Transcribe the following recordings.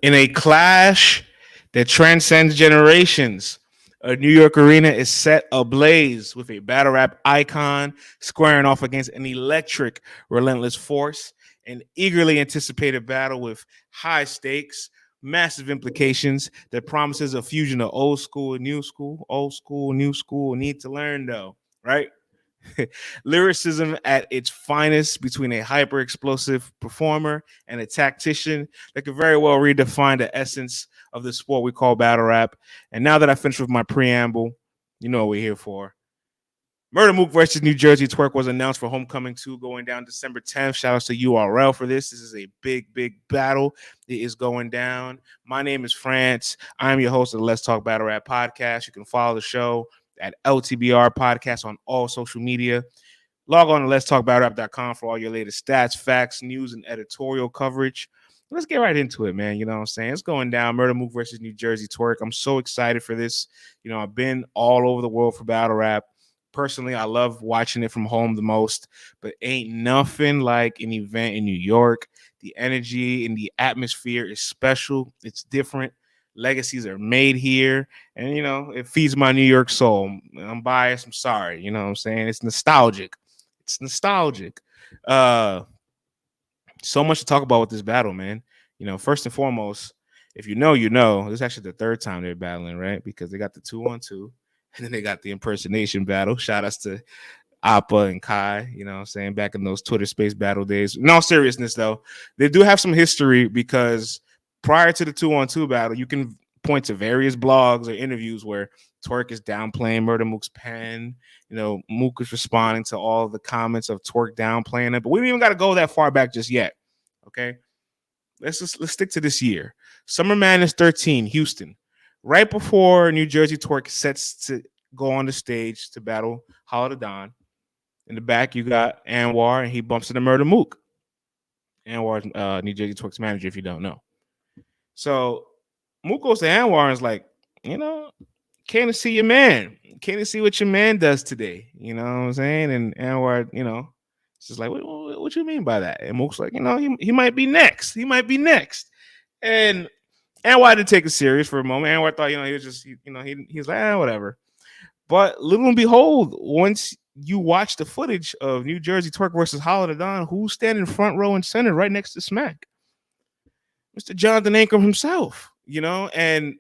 In a clash that transcends generations, a New York arena is set ablaze with a battle rap icon squaring off against an electric, relentless force, an eagerly anticipated battle with high stakes, massive implications that promises a fusion of old school, new school. Need to learn though, right? Lyricism at its finest between a hyper explosive performer and a tactician that could very well redefine the essence of the sport we call battle rap. And now that I finished with my preamble, you know what we're here for. Murda Mook versus Nu Jerzey Twork was announced for Homecoming 2 going down December 10th. Shout out to URL for this. This is a big, big battle. It is going down. My name is France. I'm your host of the Let's Talk Battle Rap podcast. You can follow the show at LTBR Podcast on all social media. Log on to letstalkbattlrap.com for all your latest stats, facts, news, and editorial coverage. Let's get right into it, man. You know what I'm saying? It's going down. Murda Mook versus Nu Jerzey Twork. I'm so excited for this. You know, I've been all over the world for battle rap. Personally, I love watching it from home the most, but ain't nothing like an event in New York. The energy and the atmosphere is special. It's different. Legacies are made here, and you know it feeds my New York soul. I'm biased. I'm sorry. You know what I'm saying? It's nostalgic. It's nostalgic. Uh, so much to talk about with this battle, man. You know, first and foremost, if you know, you know. This is actually the third time they're battling, right? Because they got the 2-on-2, and then they got the impersonation battle. Shout outs to Appa and Kai, you know what I'm saying, back in those Twitter space battle days. In all seriousness, though, they do have some history because prior to the 2-on-2 battle, you can point to various blogs or interviews where Twork is downplaying Murda Mook's pen. You know, Mook is responding to all the comments of Twork downplaying it, but we don't even got to go that far back just yet. Okay, let's stick to this year. Summer Madness 13, Houston. Right before Nu Jerzey Twork sets to go on the stage to battle Hollow the Don, in the back you got Anwar, and he bumps into Murda Mook. Anwar's Nu Jerzey Twork's manager, if you don't know. So Mook goes to Anwar and is like, you know, can't you see your man? Can't you see what your man does today? You know what I'm saying? And Anwar, you know, it's just like, what you mean by that? And Mook's like, you know, he might be next. He might be next. And Anwar didn't take it serious for a moment. Anwar thought, you know, he was just, you know, he's like, whatever. But little and behold, once you watch the footage of Nu Jerzey Twork versus Hollow the Don, who's standing front row and center right next to Smack? Mr. Jonathan Ankrum himself, you know, and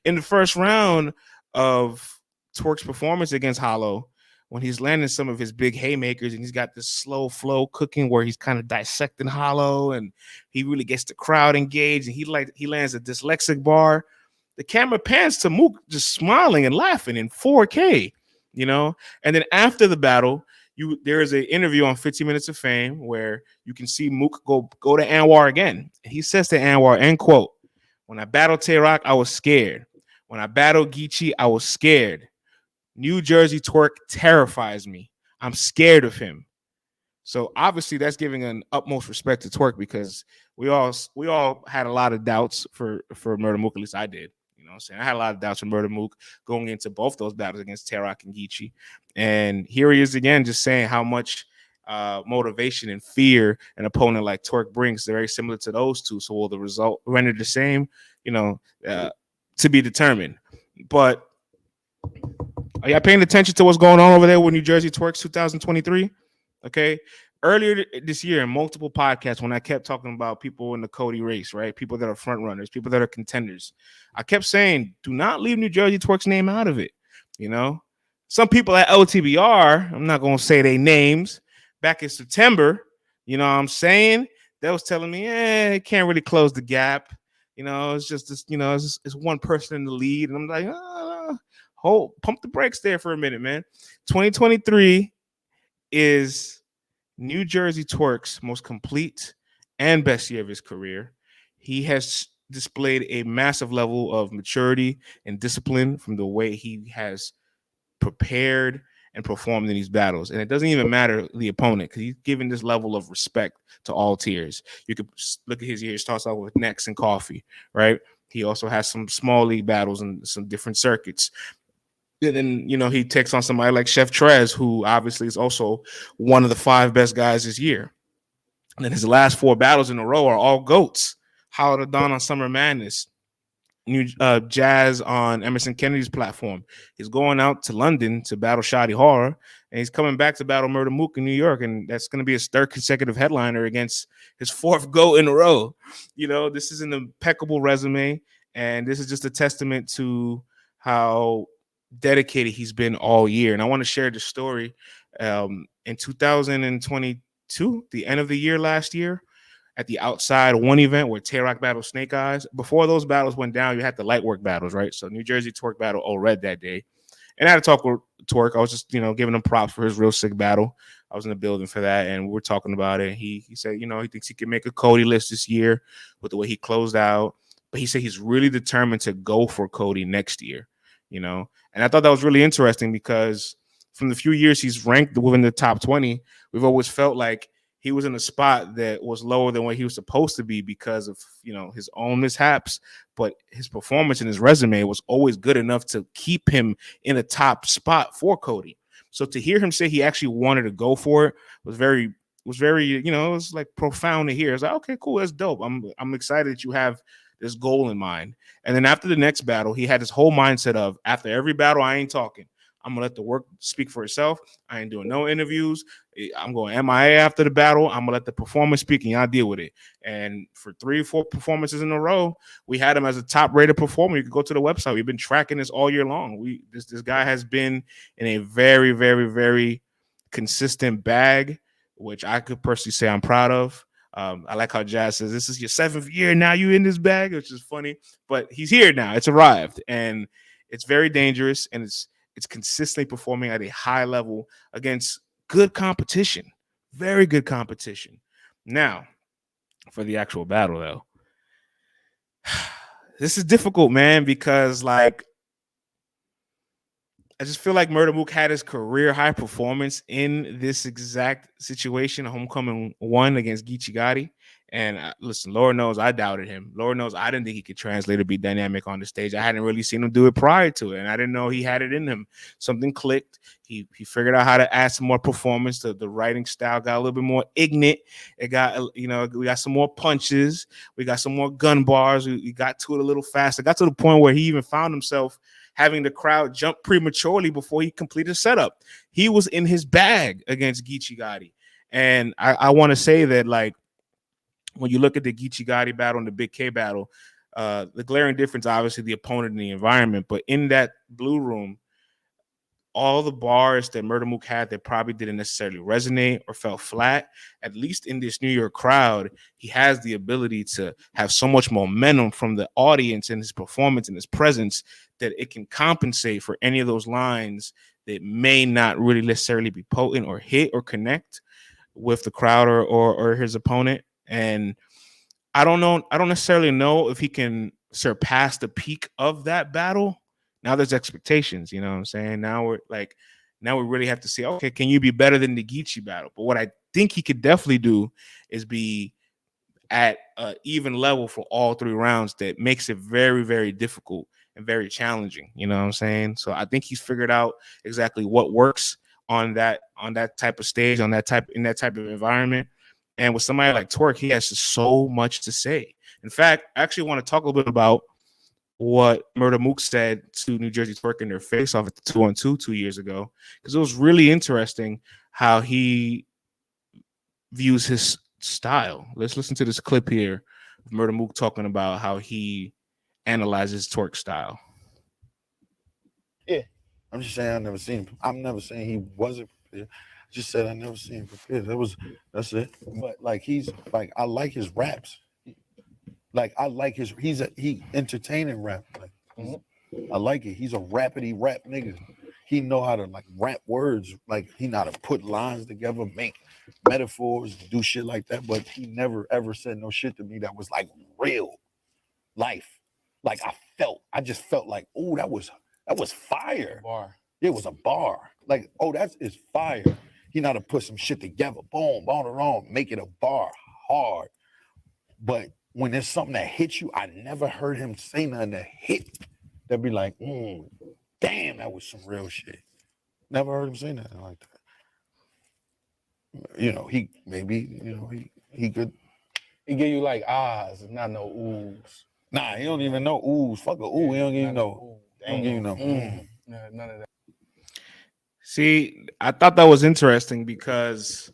in the first round of Twork's performance against Hollow, when he's landing some of his big haymakers and he's got this slow flow cooking where he's kind of dissecting Hollow and he really gets the crowd engaged and he lands a dyslexic bar. The camera pans to Mook just smiling and laughing in 4K, you know, and then after the battle, there is an interview on 15 Minutes of Fame where you can see Mook go to Anwar again. He says to Anwar, end quote, when I battled Tay-Rock, I was scared. When I battled Geechee, I was scared. Nu Jerzey Twork terrifies me. I'm scared of him. So obviously that's giving an utmost respect to Twork because we all had a lot of doubts for Murda Mook. At least I did. You know what I'm saying? I had a lot of doubts for Murda Mook going into both those battles against Tay-Rock and Geechee. And here he is again, just saying how much motivation and fear an opponent like Twork brings. They're very similar to those two. So will the result render the same? You know, to be determined. But are y'all paying attention to what's going on over there with Nu Jerzey Tworks 2023? Okay. Earlier this year in multiple podcasts, when I kept talking about people in the Cody race, right? People that are front runners, people that are contenders, I kept saying, do not leave Nu Jerzey Twork's name out of it. You know, some people at LTBR, I'm not going to say their names, back in September, you know what I'm saying? They was telling me, it can't really close the gap. You know, it's just this, you know, it's one person in the lead. And I'm like, pump the brakes there for a minute, man. 2023 is Nu Jerzey Twork's most complete and best year of his career. He has displayed a massive level of maturity and discipline from the way he has prepared and performed in these battles. And it doesn't even matter the opponent because he's given this level of respect to all tiers. You could look at his years, starts out with Nex and Coffee, right? He also has some small league battles and some different circuits. And then, you know, he takes on somebody like Chef Trez, who obviously is also one of the 5 best guys this year. And then his last 4 battles in a row are all GOATs. Holler Dawn on Summer Madness. New Jazz on Emerson Kennedy's platform. He's going out to London to battle Shoddy Horror, and he's coming back to battle Murda Mook in New York, and that's going to be his third consecutive headliner against his fourth GOAT in a row. This is an impeccable resume, and this is just a testament to how dedicated he's been all year. And I want to share the story. In 2022, the end of the year last year, at the Outside One event where Tay-Rock battled Snake Eyes. Before those battles went down, you had the light work battles, right? So Nu Jerzey Twork battle Red that day. And I had to talk with Twork. I was just, giving him props for his real sick battle. I was in the building for that, and we were talking about it. He said, he thinks he can make a Cody list this year with the way he closed out. But he said he's really determined to go for Cody next year, And I thought that was really interesting because from the few years he's ranked within the top 20, we've always felt like he was in a spot that was lower than what he was supposed to be because of, his own mishaps. But his performance and his resume was always good enough to keep him in a top spot for Cody. So to hear him say he actually wanted to go for it was very, it was like profound to hear. It's like, okay, cool. That's dope. I'm excited that you have this goal in mind. And then after the next battle, he had this whole mindset of, after every battle, I ain't talking. I'm going to let the work speak for itself. I ain't doing no interviews. I'm going MIA after the battle. I'm going to let the performance speak and y'all deal with it. And for 3 or 4 performances in a row, we had him as a top-rated performer. You can go to the website. We've been tracking this all year long. This guy has been in a very, very, very consistent bag, which I could personally say I'm proud of. I like how Jazz says, this is your 7th year now you in this bag, which is funny. But he's here now. It's arrived. And it's very dangerous, and it's consistently performing at a high level against good competition, very good competition. Now, for the actual battle, though, this is difficult, man, because I just feel like Murda Mook had his career high performance in this exact situation, Homecoming 1 against Geechee Gotti. And listen, Lord knows I doubted him. Lord knows I didn't think he could translate or be dynamic on the stage. I hadn't really seen him do it prior to it, and I didn't know he had it in him. Something clicked. He figured out how to add some more performance. The writing style got a little bit more ignorant. It got, we got some more punches. We got some more gun bars. We got to it a little faster. Got to the point where he even found himself having the crowd jump prematurely before he completed setup. He was in his bag against Geechee Gotti. And I want to say that, when you look at the Geechee Gotti battle and the Big K battle, the glaring difference, obviously, the opponent and the environment. But in that blue room, all the bars that Murda Mook had that probably didn't necessarily resonate or felt flat, at least in this New York crowd, he has the ability to have so much momentum from the audience and his performance and his presence that it can compensate for any of those lines that may not really necessarily be potent or hit or connect with the crowd or his opponent. And I don't know. I don't necessarily know if he can surpass the peak of that battle. Now there's expectations, you know what I'm saying? Now we really have to see, okay, can you be better than the Geechee battle? But what I think he could definitely do is be at an even level for all 3 rounds that makes it very, very difficult and very challenging. You know what I'm saying? So I think he's figured out exactly what works on that type of stage, in that type of environment. And with somebody like Twork, he has so much to say. In fact, I actually want to talk a little bit about what Murda Mook said to Nu Jerzey Twork in their face-off at the 2-on-2 2 years ago, because it was really interesting how he views his style. Let's listen to this clip here of Murda Mook talking about how he analyzes Twork style. Yeah, I'm just saying I never seen him. I'm never saying he wasn't prepared. I just said I never seen him prepared. That's it. But he's I like his raps. I like he entertaining rap. I like it. He's a rapidy rap nigga. He know how to rap words. He know how to put lines together, make metaphors, do shit like that. But he never ever said no shit to me that was real life. I just felt oh, that was fire. Bar. It was a bar. Oh, that is fire. He know how to put some shit together. Boom, boom, make it a bar hard. But when there's something that hits you, I never heard him say nothing that hit. They'd be like, damn, that was some real shit. Never heard him say nothing like that. He maybe, he could He give you like ahs, not no oohs. Nah, he don't even know oohs. Fuck a ooh. He don't give you no. Ooh, He don't give you no. None of that. See, I thought that was interesting because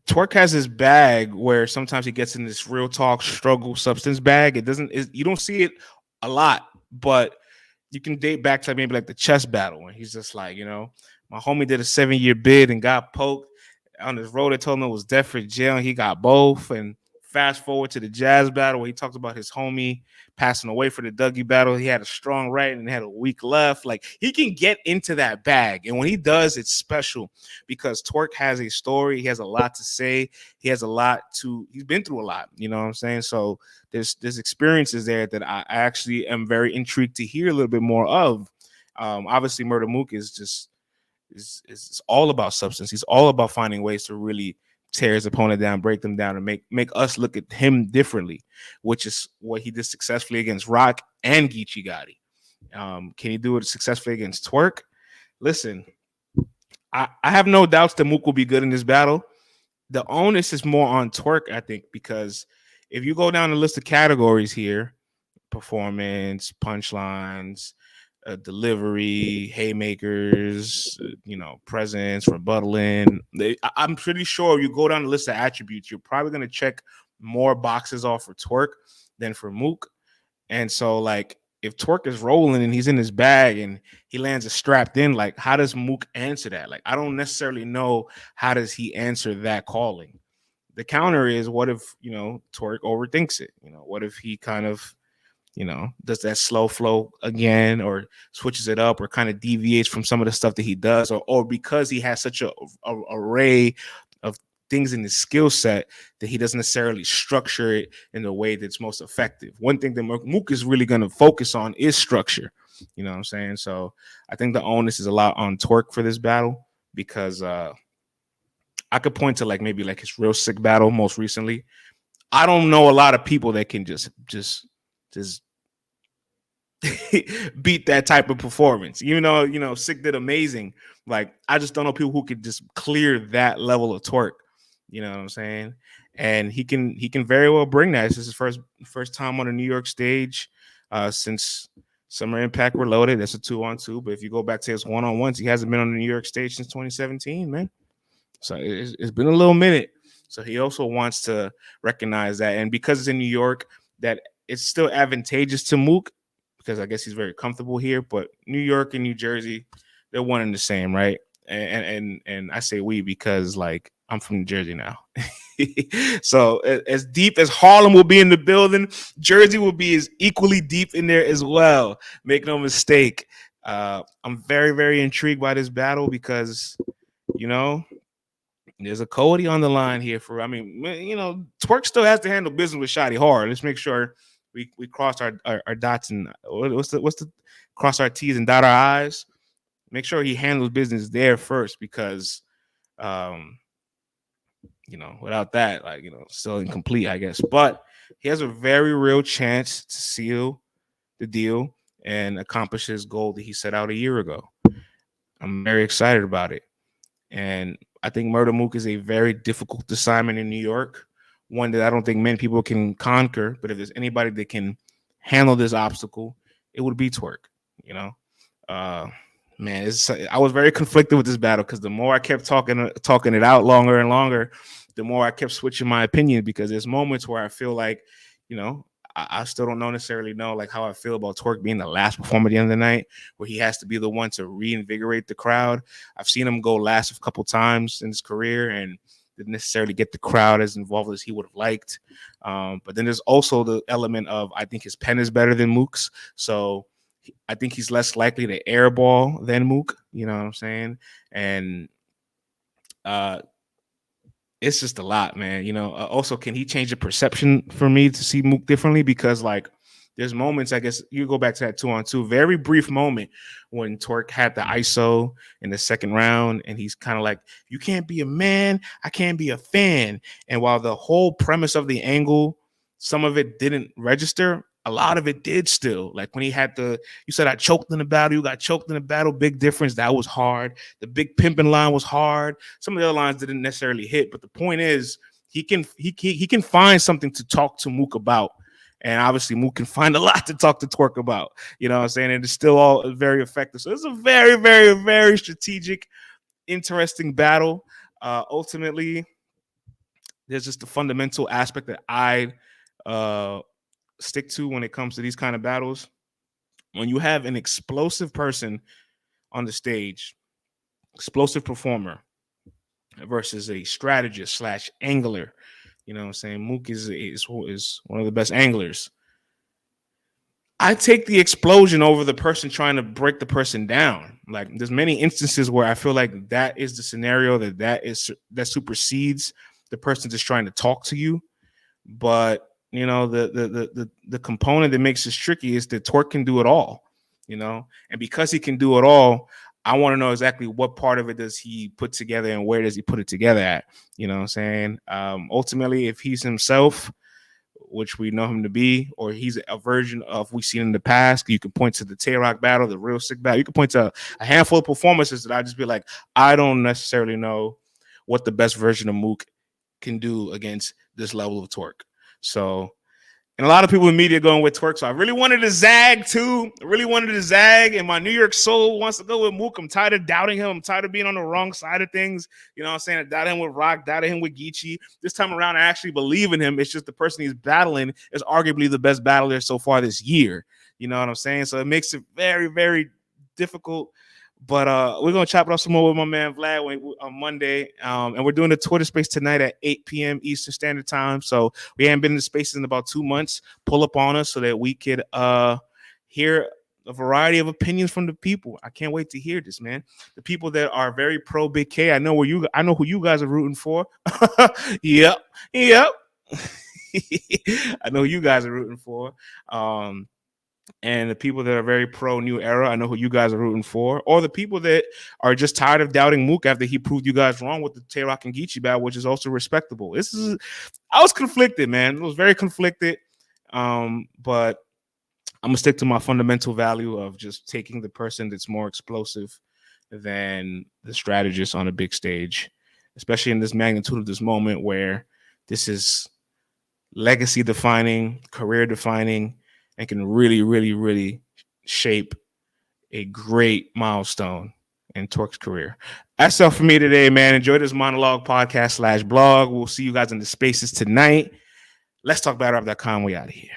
Twerk has this bag where sometimes he gets in this real talk struggle substance bag. You don't see it a lot, but you can date back to maybe like the chess battle when he's just like, my homie did a 7-year bid and got poked on his road. They told him it was death for jail, and he got both. And fast forward to the jazz battle where he talks about his homie passing away for the Dougie battle. He had a strong right and had a weak left. Like, he can get into that bag, and when he does, it's special because Twerk has a story. He has a lot to say. He's been through a lot. You know what I'm saying? So there's experiences there that I actually am very intrigued to hear a little bit more of. Obviously, Murda Mook is all about substance. He's all about finding ways to really tear his opponent down, break them down, and make us look at him differently, which is what he did successfully against Rock and Geechee Gotti. Can he do it successfully against Twerk? Listen, I have no doubts that Mook will be good in this battle. The onus is more on Twerk, I think, because if you go down the list of categories here, performance, punchlines, delivery, haymakers, presence, rebuttaling. I'm pretty sure you go down the list of attributes, you're probably going to check more boxes off for Twerk than for Mook. And so, like, if Twerk is rolling and he's in his bag and he lands a strapped in, like, how does Mook answer that? Like, I don't necessarily know how does he answer that calling. The counter is, what if, Twerk overthinks it? What if he kind of does that slow flow again or switches it up or kind of deviates from some of the stuff that he does, or because he has such a array of things in his skill set that he doesn't necessarily structure it in the way that's most effective. One thing that Mook is really going to focus on is structure. You know what I'm saying? So I think the onus is a lot on Twerk for this battle because I could point to maybe his real sick battle most recently. I don't know a lot of people that can just beat that type of performance. Sick did amazing. Like, I just don't know people who could just clear that level of Twerk. You know what I'm saying? And he can very well bring that. This is his first time on a New York stage since Summer Impact Reloaded. That's a 2-on-2. But if you go back to his 1-on-1s, he hasn't been on the New York stage since 2017, man. So it's been a little minute. So he also wants to recognize that. And because it's in New York, that it's still advantageous to Mook because I guess he's very comfortable here. But New York and New Jersey, they're one and the same, right? And I say we because I'm from New Jersey now. So as deep as Harlem will be in the building, Jersey will be as equally deep in there as well. Make no mistake. I'm very, very intrigued by this battle because, there's a Cody on the line here Twerk still has to handle business with Shotty hard. Let's make sure we cross our dots and what's the cross our T's and dot our I's. Make sure he handles business there first because without that, still incomplete, I guess. But he has a very real chance to seal the deal and accomplish his goal that he set out a year ago. I'm very excited about it. And I think Murda Mook is a very difficult assignment in New York, one that I don't think many people can conquer. But if there's anybody that can handle this obstacle, it would be Twerk. Man, I was very conflicted with this battle because the more I kept talking it out longer and longer, the more I kept switching my opinion because there's moments where I feel like, I still don't necessarily know how I feel about Twerk being the last performer at the end of the night, where he has to be the one to reinvigorate the crowd. I've seen him go last a couple times in his career and didn't necessarily get the crowd as involved as he would have liked. But then there's also the element of I think his pen is better than Mook's, so I think he's less likely to airball than Mook. You know what I'm saying? And it's just a lot, man. Also, can he change the perception for me to see Mook differently? Because there's moments, I guess you go back to that 2-on-2, very brief moment when Twerk had the ISO in the second round, and he's kind of like, "You can't be a man, I can't be a fan." And while the whole premise of the angle, some of it didn't register, a lot of it did still. Like when he had you said I choked in the battle, you got choked in the battle, big difference. That was hard. The big pimping line was hard. Some of the other lines didn't necessarily hit, but the point is he can find something to talk to Mook about. And obviously Mook can find a lot to talk to Twork about. You know what I'm saying? And it's still all very effective. So it's a very, very, very strategic, interesting battle. Ultimately, there's just the fundamental aspect that I stick to when it comes to these kind of battles. When you have an explosive person on the stage, explosive performer versus a strategist / angler, you know what I'm saying? Mook is one of the best anglers. I take the explosion over the person trying to break the person down. Like there's many instances where I feel like that is the scenario that supersedes the person just trying to talk to you. But you know, the component that makes this tricky is that Twork can do it all, you know, and because he can do it all, I want to know exactly what part of it does he put together and where does he put it together at, you know what I'm saying? Ultimately, if he's himself, which we know him to be, or he's a version of we've seen in the past, you can point to the Tay-Rock battle, the Real Sick battle. You can point to a handful of performances that I just be like, I don't necessarily know what the best version of Mook can do against this level of Twork. So, and a lot of people in media going with Twork. So I really wanted to zag too. I really wanted to zag, and my New York soul wants to go with Mook. I'm tired of doubting him. I'm tired of being on the wrong side of things. You know what I'm saying? I doubted him with Rock, doubted him with Geechee. This time around, I actually believe in him. It's just the person he's battling is arguably the best battler so far this year. You know what I'm saying? So it makes it very, very difficult. But we're gonna chop it up some more with my man Vlad on Monday, and we're doing the Twitter space tonight at 8 p.m. Eastern Standard Time. So we haven't been in the spaces in about 2 months. Pull up on us so that we could hear a variety of opinions from the people. I can't wait to hear this, man. The people that are very pro Big K. I know who you guys are rooting for. Yep. I know who you guys are rooting for. And the people that are very pro New Era, I know who you guys are rooting for. Or the people that are just tired of doubting Mook after he proved you guys wrong with the Tay-Rock and Geechee battle, which is also respectable. I was conflicted, man. I was very conflicted. But I'm gonna stick to my fundamental value of just taking the person that's more explosive than the strategist on a big stage, especially in this magnitude of this moment where this is legacy defining, career defining, and can really, really, really shape a great milestone in Twork's career. That's all for me today, man. Enjoy this monologue podcast / blog. We'll see you guys in the spaces tonight. Let's talk battlerapp.com. We out of here.